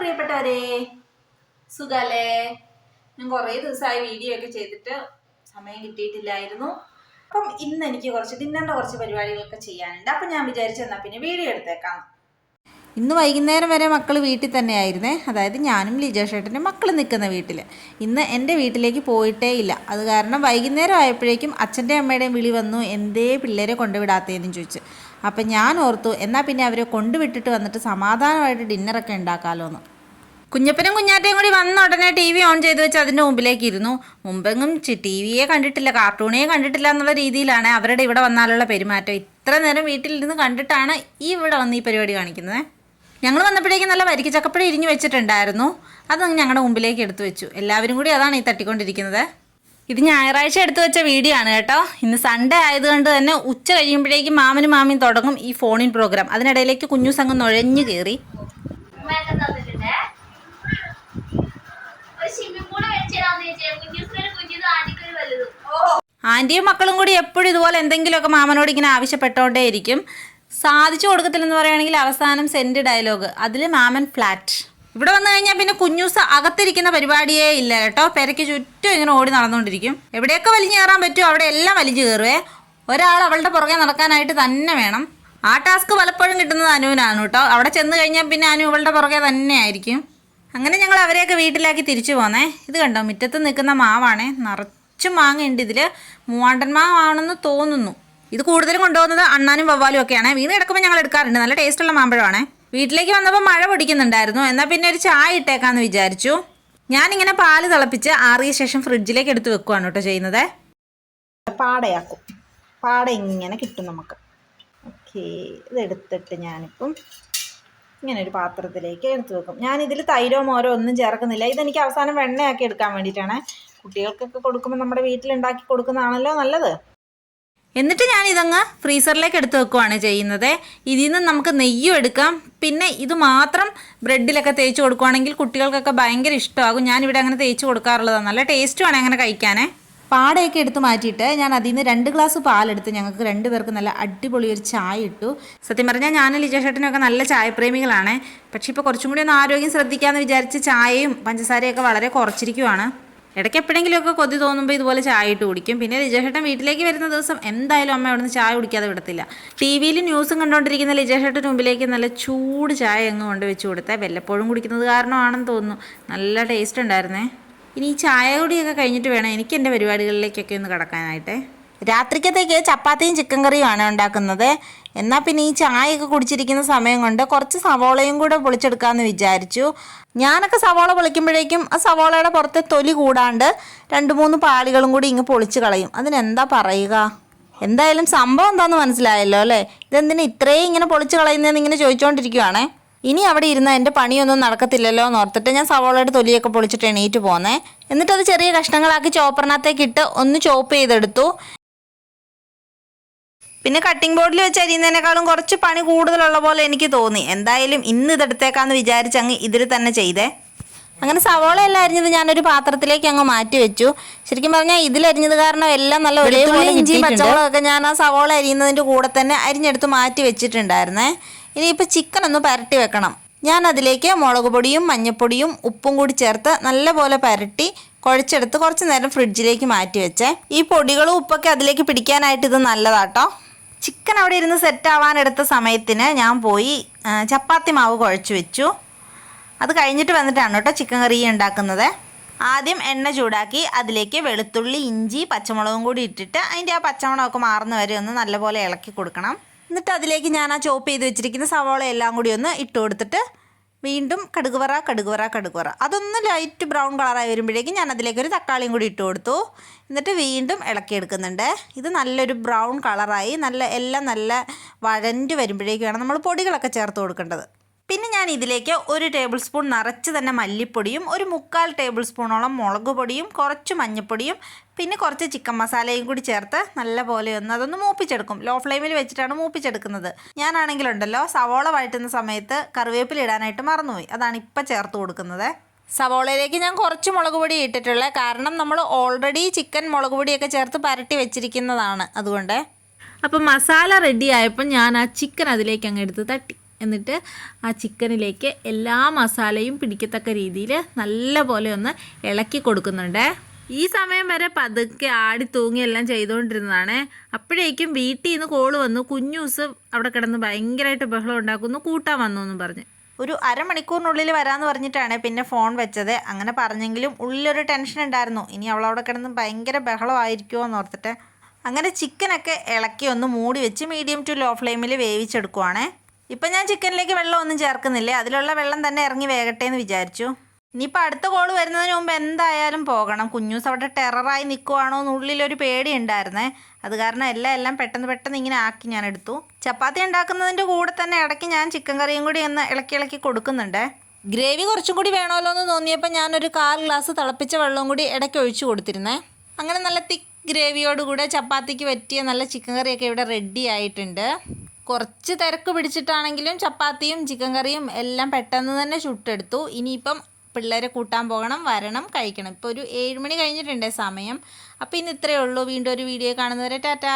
പ്രിയപ്പെട്ടവരെ, സുഖല്ലേ? ഞാൻ കുറേ ദിവസമായി വീഡിയോ ഒക്കെ ചെയ്തിട്ട് സമയം കിട്ടിയിട്ടില്ലായിരുന്നു. അപ്പം ഇന്ന് എനിക്ക് കുറച്ച് പരിപാടികളൊക്കെ ചെയ്യാനുണ്ട്. അപ്പം ഞാൻ വിചാരിച്ചു എന്നാൽ പിന്നെ വീഡിയോ എടുത്തേക്കാം. ഇന്ന് വൈകുന്നേരം വരെ മക്കൾ വീട്ടിൽ തന്നെയായിരുന്നേ. അതായത് ഞാനും ലിജേഷേട്ടൻ്റെ മക്കൾ നിൽക്കുന്ന വീട്ടിൽ. ഇന്ന് എൻ്റെ വീട്ടിലേക്ക് പോയിട്ടേ ഇല്ല. അത് കാരണം വൈകുന്നേരം ആയപ്പോഴേക്കും അച്ഛൻ്റെ അമ്മയുടെയും വിളി വന്നു, എന്തേ പിള്ളേരെ കൊണ്ടുവിടാത്തേന്നും ചോദിച്ചു. അപ്പം ഞാൻ ഓർത്തു എന്നാൽ പിന്നെ അവരെ കൊണ്ടുവിട്ടിട്ട് വന്നിട്ട് സമാധാനമായിട്ട് ഡിന്നറൊക്കെ ഉണ്ടാക്കാമല്ലോ എന്ന്. കുഞ്ഞപ്പനും കുഞ്ഞാറ്റയും കൂടി വന്ന ഉടനെ ടി വി ഓൺ ചെയ്ത് വെച്ച് അതിൻ്റെ മുമ്പിലേക്ക് ഇരുന്നു. മുമ്പെങ്ങും ടി വിയെ കണ്ടിട്ടില്ല, കാർട്ടൂണേ കണ്ടിട്ടില്ല എന്നുള്ള രീതിയിലാണ് അവരുടെ ഇവിടെ വന്നാലുള്ള പെരുമാറ്റം. ഇത്ര നേരം വീട്ടിലിരുന്ന് കണ്ടിട്ടാണ് ഇവിടെ വന്ന് ഈ പരിപാടി കാണിക്കുന്നത്. ഞങ്ങൾ വന്നപ്പോഴേക്കും നല്ല വരിക്ക ചക്കപ്പഴം ഇരിഞ്ഞു വെച്ചിട്ടുണ്ടായിരുന്നു. അതങ്ങ് ഞങ്ങളുടെ മുമ്പിലേക്ക് എടുത്തു വെച്ചു. എല്ലാവരും കൂടി അതാണ് ഈ തട്ടിക്കൊണ്ടിരിക്കുന്നത്. ഇത് ഞായറാഴ്ച എടുത്തു വെച്ച വീഡിയോ ആണ് കേട്ടോ. ഇന്ന് സൺഡേ ആയതുകൊണ്ട് തന്നെ ഉച്ച കഴിയുമ്പോഴേക്കും മാമനും മാമിയും തുടങ്ങും ഈ ഫോണിൻ പ്രോഗ്രാം. അതിനിടയിലേക്ക് കുഞ്ഞു സംഘം നുഴഞ്ഞു കയറി. ആൻറ്റിയും മക്കളും കൂടി എപ്പോഴും ഇതുപോലെ എന്തെങ്കിലുമൊക്കെ മാമനോട് ഇങ്ങനെ ആവശ്യപ്പെട്ടോണ്ടേയിരിക്കും. സാധിച്ചു കൊടുക്കത്തില്ലെന്ന് പറയുകയാണെങ്കിൽ അവസാനം സെൻഡ് ഡയലോഗ്, അതിൽ മാമൻ ഫ്ലാറ്റ്. ഇവിടെ വന്നു കഴിഞ്ഞാൽ പിന്നെ കുഞ്ഞൂസ് അകത്തിരിക്കുന്ന പരിപാടിയേ ഇല്ല കേട്ടോ. പെരയ്ക്ക് ചുറ്റും ഇങ്ങനെ ഓടി നടന്നുകൊണ്ടിരിക്കും. എവിടെയൊക്കെ വലിഞ്ഞു കയറാൻ പറ്റുമോ അവിടെ എല്ലാം വലിഞ്ഞു കയറുവേ. ഒരാൾ അവളുടെ പുറകെ നടക്കാനായിട്ട് തന്നെ വേണം. ആ ടാസ്ക് പലപ്പോഴും കിട്ടുന്നത് അനുവിനാണ് കേട്ടോ. അവിടെ ചെന്ന് കഴിഞ്ഞാൽ പിന്നെ അനു അവളുടെ പുറകെ തന്നെ ആയിരിക്കും. അങ്ങനെ ഞങ്ങൾ അവരെയൊക്കെ വീട്ടിലാക്കി തിരിച്ചു പോന്നേ. ഇത് കണ്ടോ, മുറ്റത്ത് നിൽക്കുന്ന മാവാണേ, നിറച്ചും മാങ്ങയുണ്ട്. ഇതിൽ മൂവാണ്ടൻ മാവാണെന്ന് തോന്നുന്നു. ഇത് കൂടുതലും കൊണ്ടുപോകുന്നത് അണ്ണാനും വവ്വാലും ഒക്കെയാണ്. വീണ് കിടക്കുമ്പോൾ ഞങ്ങൾ എടുക്കാറുണ്ട്. നല്ല ടേസ്റ്റുള്ള മാമ്പഴമാണേ. വീട്ടിലേക്ക് വന്നപ്പോൾ മഴ പൊടിക്കുന്നുണ്ടായിരുന്നു. എന്നാൽ പിന്നെ ഒരു ചായ ഇട്ടേക്കാന്ന് വിചാരിച്ചു. ഞാനിങ്ങനെ പാല് തിളപ്പിച്ച് ആറിയ ശേഷം ഫ്രിഡ്ജിലേക്ക് എടുത്ത് വെക്കുവാണ് കേട്ടോ ചെയ്യുന്നത്. പാടയാക്കും. പാട ഇങ്ങനെ കിട്ടും നമുക്ക്. ഓക്കെ, ഇതെടുത്തിട്ട് ഞാനിപ്പം ഇങ്ങനെ ഒരു പാത്രത്തിലേക്ക് എടുത്ത് വെക്കും. ഞാനിതിൽ തൈരോ മോരോ ഒന്നും ചേർക്കുന്നില്ല. ഇതെനിക്ക് അവസാനം വെണ്ണയാക്കി എടുക്കാൻ വേണ്ടിയിട്ടാണ്. കുട്ടികൾക്കൊക്കെ കൊടുക്കുമ്പോൾ നമ്മുടെ വീട്ടിലുണ്ടാക്കി കൊടുക്കുന്നതാണല്ലോ നല്ലത്. എന്നിട്ട് ഞാൻ ഇതങ്ങ് ഫ്രീസറിലേക്ക് എടുത്ത് വെക്കുവാണ് ചെയ്യുന്നത്. ഇതിൽ നിന്ന് നമുക്ക് നെയ്യും എടുക്കാം. പിന്നെ ഇത് മാത്രം ബ്രെഡിലൊക്കെ തേച്ച് കൊടുക്കുവാണെങ്കിൽ കുട്ടികൾക്കൊക്കെ ഭയങ്കര ഇഷ്ടമാകും. ഞാനിവിടെ അങ്ങനെ തേച്ച് കൊടുക്കാറുള്ളതാണ്. നല്ല ടേസ്റ്റുമാണ് അങ്ങനെ കഴിക്കാനേ. പാടയൊക്കെ എടുത്ത് മാറ്റിയിട്ട് ഞാൻ അതിൽ നിന്ന് 2 ഗ്ലാസ് പാലെടുത്ത് ഞങ്ങൾക്ക് 2 പേർക്ക് നല്ല അടിപൊളി ഒരു ചായ ഇട്ടു. സത്യം പറഞ്ഞാൽ ഞാനും ലിജേഷേട്ടനൊക്കെ നല്ല ചായപ്രേമികളാണ്. പക്ഷേ ഇപ്പോൾ കുറച്ചും കൂടി ഒന്ന് ആരോഗ്യം ശ്രദ്ധിക്കാമെന്ന് വിചാരിച്ച് ചായയും പഞ്ചസാരയൊക്കെ വളരെ കുറച്ചിരിക്കുവാണ്. ഇടയ്ക്ക് എപ്പോഴെങ്കിലുമൊക്കെ കൊതി തോന്നുമ്പോൾ ഇതുപോലെ ചായ ഇട്ട് കുടിക്കും. പിന്നെ ലിജേഷേട്ടൻ വീട്ടിലേക്ക് വരുന്ന ദിവസം എന്തായാലും അമ്മ അവിടെ നിന്ന് ചായ കുടിക്കാതെ വിടത്തില്ല. ടി വിയിൽ ന്യൂസും കണ്ടുകൊണ്ടിരിക്കുന്ന ലിജേഷേട്ടൻ്റെ മുമ്പിലേക്ക് നല്ല ചൂട് ചായ അങ്ങ് കൊണ്ട് വെച്ച് കൊടുത്തേ. വല്ലപ്പോഴും കുടിക്കുന്നത് കാരണമാണെന്ന് തോന്നുന്നു. നല്ല ടേസ്റ്റ് ഉണ്ടായിരുന്നേ. ഇനി ഈ ചായ കുടിയൊക്കെ കഴിഞ്ഞിട്ട് വേണം എനിക്ക് എൻ്റെ പരിപാടികളിലേക്കൊക്കെ ഒന്ന് കിടക്കാനായിട്ട്. രാത്രിക്കത്തേക്ക് ചപ്പാത്തിയും ചിക്കൻ കറിയുമാണ് ഉണ്ടാക്കുന്നത്. എന്നാൽ പിന്നെ ഈ ചായയൊക്കെ കുടിച്ചിരിക്കുന്ന സമയം കൊണ്ട് കുറച്ച് സവോളയും കൂടെ പൊളിച്ചെടുക്കാമെന്ന് വിചാരിച്ചു. ഞാനൊക്കെ സവോള പൊളിക്കുമ്പോഴേക്കും ആ സവോളയുടെ പുറത്തെ തൊലി കൂടാണ്ട് 2-3 പാളികളും കൂടി ഇങ്ങ് പൊളിച്ച് കളയും. അതിനെന്താ പറയുക? എന്തായാലും സംഭവം എന്താണെന്ന് മനസ്സിലായല്ലോ അല്ലേ? ഇതെന്തിനാ ഇത്രയും ഇങ്ങനെ പൊളിച്ച് കളയുന്നതെന്ന് ഇങ്ങനെ ചോദിച്ചുകൊണ്ടിരിക്കുവാണേ. ഇനി അവിടെ ഇരുന്ന് എൻ്റെ പണിയൊന്നും നടക്കത്തില്ലല്ലോ എന്ന് ഓർത്തിട്ട് ഞാൻ സവോളയുടെ തൊലിയൊക്കെ പൊളിച്ചിട്ട് എണീറ്റ് പോന്നേ. എന്നിട്ടത് ചെറിയ കഷ്ണങ്ങളാക്കി ചോപ്പറിനകത്തേക്ക് ഇട്ട് ഒന്ന് ചോപ്പ് ചെയ്തെടുത്തു. പിന്നെ കട്ടിംഗ് ബോർഡിൽ വെച്ച് അരിയുന്നതിനേക്കാളും കുറച്ച് പണി കൂടുതലുള്ള പോലെ എനിക്ക് തോന്നി. എന്തായാലും ഇന്ന് ഇതെടുത്തേക്കാന്ന് വിചാരിച്ച് അങ്ങ് ഇതിൽ തന്നെ ചെയ്തേ. അങ്ങനെ സവോള എല്ലാം അരിഞ്ഞത് ഞാനൊരു പാത്രത്തിലേക്ക് അങ്ങ് മാറ്റി വെച്ചു. ശരിക്കും പറഞ്ഞാൽ ഇതിലരിഞ്ഞത് കാരണം എല്ലാം നല്ല ഒരേപോലെ ഇഞ്ചിയും പച്ചമുളകൊക്കെ ഞാൻ ആ സവോള അരിയുന്നതിൻ്റെ കൂടെ തന്നെ അരിഞ്ഞെടുത്ത് മാറ്റി വെച്ചിട്ടുണ്ടായിരുന്നേ. ഇനിയിപ്പോൾ ചിക്കൻ ഒന്ന് പുരട്ടി വെക്കണം. ഞാൻ അതിലേക്ക് മുളക് പൊടിയും മഞ്ഞൾപ്പൊടിയും ഉപ്പും കൂടി ചേർത്ത് നല്ലപോലെ പുരട്ടി കുഴച്ചെടുത്ത് കുറച്ച് നേരം ഫ്രിഡ്ജിലേക്ക് മാറ്റി വെച്ചേ. ഈ പൊടികളും ഉപ്പൊക്കെ അതിലേക്ക് പിടിക്കാനായിട്ട് ഇത് നല്ലതാട്ടോ. ചിക്കൻ അവിടെ ഇരുന്ന് സെറ്റ് ആവാനെടുത്ത സമയത്തിന് ഞാൻ പോയി ചപ്പാത്തി മാവ് കുഴച്ച് വെച്ചു. അത് കഴിഞ്ഞിട്ട് വന്നിട്ടാണ് കേട്ടോ ചിക്കൻ കറി ഉണ്ടാക്കുന്നത്. ആദ്യം എണ്ണ ചൂടാക്കി അതിലേക്ക് വെളുത്തുള്ളി, ഇഞ്ചി, പച്ചമുളകും കൂടി ഇട്ടിട്ട് അതിൻ്റെ ആ പച്ചമുളകൊക്കെ മാറുന്ന വരെ ഒന്ന് നല്ലപോലെ ഇളക്കി കൊടുക്കണം. എന്നിട്ട് അതിലേക്ക് ഞാൻ ആ ചോപ്പ് ചെയ്ത് വെച്ചിരിക്കുന്ന സവോള എല്ലാം കൂടി ഒന്ന് ഇട്ട് കൊടുത്തിട്ട് വീണ്ടും കടുകുവറ അതൊന്ന് ലൈറ്റ് ബ്രൗൺ കളറായി വരുമ്പോഴേക്കും ഞാൻ അതിലേക്ക് ഒരു തക്കാളിയും കൂടി ഇട്ട് കൊടുത്തു. എന്നിട്ട് വീണ്ടും ഇളക്കിയെടുക്കുന്നുണ്ട്. ഇത് നല്ലൊരു ബ്രൗൺ കളറായി എല്ലാം നല്ല വഴണ്ട് വരുമ്പോഴേക്കാണ് നമ്മൾ പൊടികളൊക്കെ ചേർത്ത് കൊടുക്കേണ്ടത്. പിന്നെ ഞാൻ ഇതിലേക്ക് 1 ടേബിൾ സ്പൂൺ നിറച്ച് തന്നെ മല്ലിപ്പൊടിയും 1/4 ടേബിൾ സ്പൂണോളം മുളക് പൊടിയും കുറച്ച് മഞ്ഞൾപ്പൊടിയും പിന്നെ കുറച്ച് ചിക്കൻ മസാലയും കൂടി ചേർത്ത് നല്ലപോലെ അതൊന്ന് മൂപ്പിച്ചെടുക്കും. ലോ ഫ്ലെയിമിൽ വെച്ചിട്ടാണ് മൂപ്പിച്ചെടുക്കുന്നത്. ഞാനാണെങ്കിലുണ്ടല്ലോ സവോള വഴറ്റുന്ന സമയത്ത് കറിവേപ്പില ഇടാനായിട്ട് മറന്നുപോയി. അതാണ് ഇപ്പം ചേർത്ത് കൊടുക്കുന്നത്. സവോളയിലേക്ക് ഞാൻ കുറച്ച് മുളക് പൊടി ഇട്ടിട്ടുള്ളത് കാരണം നമ്മൾ ഓൾറെഡി ചിക്കൻ മുളക് പൊടിയൊക്കെ ചേർത്ത് പരട്ടി വെച്ചിരിക്കുന്നതാണ്. അതുകൊണ്ട് അപ്പം മസാല റെഡി ആയപ്പോൾ ഞാൻ ആ ചിക്കൻ അതിലേക്ക് അങ്ങ് എടുത്ത് തട്ടി. എന്നിട്ട് ആ ചിക്കനിലേക്ക് എല്ലാ മസാലയും പിടിക്കത്തക്ക രീതിയിൽ നല്ല പോലെ ഒന്ന് ഇളക്കി കൊടുക്കുന്നുണ്ട്. ഈ സമയം വരെ പതുക്കെ ആടി തൂങ്ങി എല്ലാം ചെയ്തുകൊണ്ടിരുന്നതാണ്. അപ്പോഴേക്കും വീട്ടിൽ നിന്ന് കോള് വന്നു. കുഞ്ഞൂസ് അവിടെ കിടന്ന് ഭയങ്കരമായിട്ട് ബഹളം ഉണ്ടാക്കുന്നു, കൂട്ടാൻ വന്നു എന്നും പറഞ്ഞ്. ഒരു അരമണിക്കൂറിനുള്ളിൽ വരാമെന്ന് പറഞ്ഞിട്ടാണ് പിന്നെ ഫോൺ വെച്ചത്. അങ്ങനെ പറഞ്ഞെങ്കിലും ഉള്ളിലൊരു ടെൻഷൻ ഉണ്ടായിരുന്നു, ഇനി അവളവിടെ കിടന്ന് ഭയങ്കര ബഹളമായിരിക്കുമോ എന്ന് ഓർത്തിട്ട്. അങ്ങനെ ചിക്കനൊക്കെ ഇളക്കി ഒന്ന് മൂടി വെച്ച് മീഡിയം ടു ലോ ഫ്ലെയിമിൽ വേവിച്ചെടുക്കുവാണേ. ഇപ്പം ഞാൻ ചിക്കനിലേക്ക് വെള്ളം ഒന്നും ചേർക്കുന്നില്ല, അതിലുള്ള വെള്ളം തന്നെ ഇറങ്ങി വേകട്ടെ എന്ന് വിചാരിച്ചു. ഇനിയിപ്പോൾ അടുത്ത കോള് വരുന്നതിന് മുമ്പ് എന്തായാലും പോകണം. കുഞ്ഞൂസ് അവിടെ ടെററായി നിൽക്കുവാണോ എന്നുള്ളിലൊരു പേടി ഉണ്ടായിരുന്നേ. അത് കാരണം എല്ലാം പെട്ടെന്ന് ഇങ്ങനെ ആക്കി ഞാൻ എടുത്തു. ചപ്പാത്തി ഉണ്ടാക്കുന്നതിൻ്റെ കൂടെ തന്നെ ഇടയ്ക്ക് ഞാൻ ചിക്കൻ കറിയും കൂടി ഒന്ന് ഇളക്കി കൊടുക്കുന്നുണ്ട്. ഗ്രേവി കുറച്ചും കൂടി വേണമല്ലോ എന്ന് തോന്നിയപ്പോൾ ഞാനൊരു 1/4 ഗ്ലാസ് തിളപ്പിച്ച വെള്ളവും കൂടി ഇടയ്ക്ക് ഒഴിച്ചു കൊടുത്തിരുന്നേ. അങ്ങനെ നല്ല തിക്ക് ഗ്രേവിയോടുകൂടെ ചപ്പാത്തിക്ക് പറ്റിയ നല്ല ചിക്കൻ കറിയൊക്കെ ഇവിടെ റെഡി ആയിട്ടുണ്ട്. കുറച്ച് തിരക്ക് പിടിച്ചിട്ടാണെങ്കിലും ചപ്പാത്തിയും ചിക്കൻ കറിയും എല്ലാം പെട്ടെന്ന് തന്നെ ചുട്ടെടുത്തു. ഇനിയിപ്പം പിള്ളേരെ കൂട്ടാൻ പോകണം, വരണം, കഴിക്കണം. ഇപ്പോൾ ഒരു 7 മണി കഴിഞ്ഞിട്ടുണ്ട് സമയം. അപ്പോൾ ഇന്ന് ഇത്രയേ ഉള്ളൂ. വീണ്ടും ഒരു വീഡിയോ കാണുന്നവരെ ടാറ്റാ.